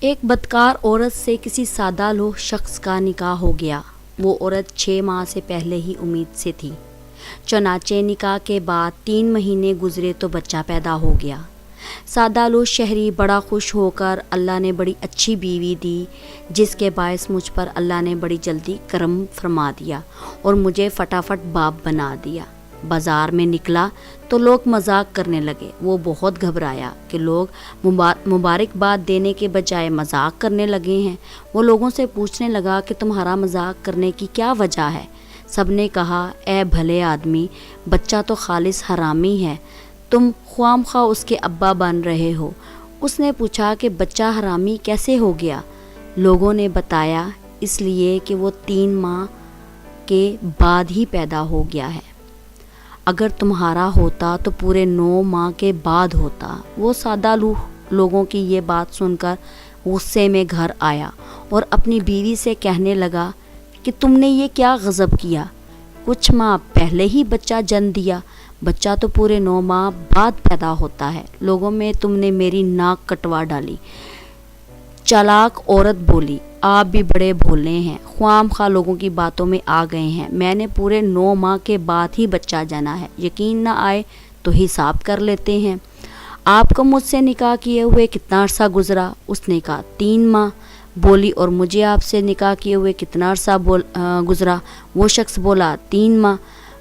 ایک بدکار عورت سے کسی سادہ لوح شخص کا نکاح ہو گیا۔ وہ عورت 6 ماہ سے پہلے ہی امید سے تھی۔ چنانچہ نکاح کے بعد 3 مہینے گزرے تو بچہ پیدا ہو گیا۔ سادہ لوح شہری بڑا خوش ہو کر اللہ نے بڑی اچھی بیوی دی، جس کے باعث مجھ پر اللہ نے بڑی جلدی کرم فرما دیا اور مجھے فٹافٹ باپ بنا دیا۔ بازار میں نکلا تو لوگ مذاق کرنے لگے۔ وہ بہت گھبرایا کہ لوگ مبارکباد دینے کے بجائے مذاق کرنے لگے ہیں۔ وہ لوگوں سے پوچھنے لگا کہ تمہارا مذاق کرنے کی کیا وجہ ہے؟ سب نے کہا، اے بھلے آدمی، بچہ تو خالص حرامی ہے، تم خواہ مخواہ اس کے ابا بن رہے ہو۔ اس نے پوچھا کہ بچہ حرامی کیسے ہو گیا؟ لوگوں نے بتایا، اس لیے کہ وہ 3 ماہ کے بعد ہی پیدا ہو گیا ہے۔ اگر تمہارا ہوتا تو پورے 9 ماہ کے بعد ہوتا۔ وہ سادہ لوح لوگوں کی یہ بات سن کر غصے میں گھر آیا اور اپنی بیوی سے کہنے لگا کہ تم نے یہ کیا غضب کیا؟ کچھ ماہ پہلے ہی بچہ جنم دیا، بچہ تو پورے 9 ماہ بعد پیدا ہوتا ہے۔ لوگوں میں تم نے میری ناک کٹوا ڈالی۔ چالاک عورت بولی، آپ بھی بڑے بھولے ہیں، خواہ مخواہ لوگوں کی باتوں میں آ گئے ہیں۔ میں نے پورے 9 ماہ کے بعد ہی بچہ جنا ہے، یقین نہ آئے تو حساب کر لیتے ہیں۔ آپ کو مجھ سے نکاح کیے ہوئے کتنا عرصہ گزرا؟ اس نے کہا 3 ماہ۔ بولی، اور مجھے آپ سے نکاح کیے ہوئے کتنا عرصہ گزرا؟ وہ شخص بولا 3 ماہ۔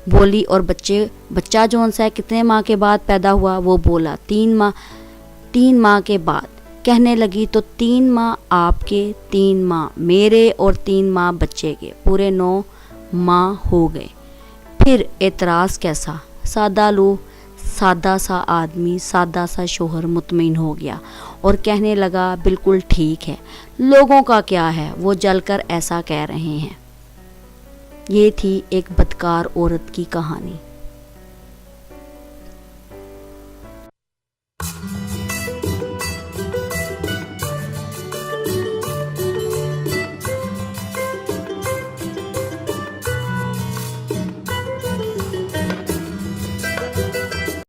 بولی، اور بچہ جون سا ہے کتنے ماہ کے بعد پیدا ہوا؟ وہ بولا 3 ماہ۔ 3 ماہ کے بعد کہنے لگی، تو 3 ماہ آپ کے، 3 ماہ میرے اور 3 ماہ بچے کے، پورے 9 ماہ ہو گئے۔ پھر اعتراض کیسا؟ سادہ لوح، سادہ سا آدمی، سادہ سا شوہر مطمئن ہو گیا اور کہنے لگا، بالکل ٹھیک ہے، لوگوں کا کیا ہے، وہ جل کر ایسا کہہ رہے ہیں۔ یہ تھی ایک بدکار عورت کی کہانی۔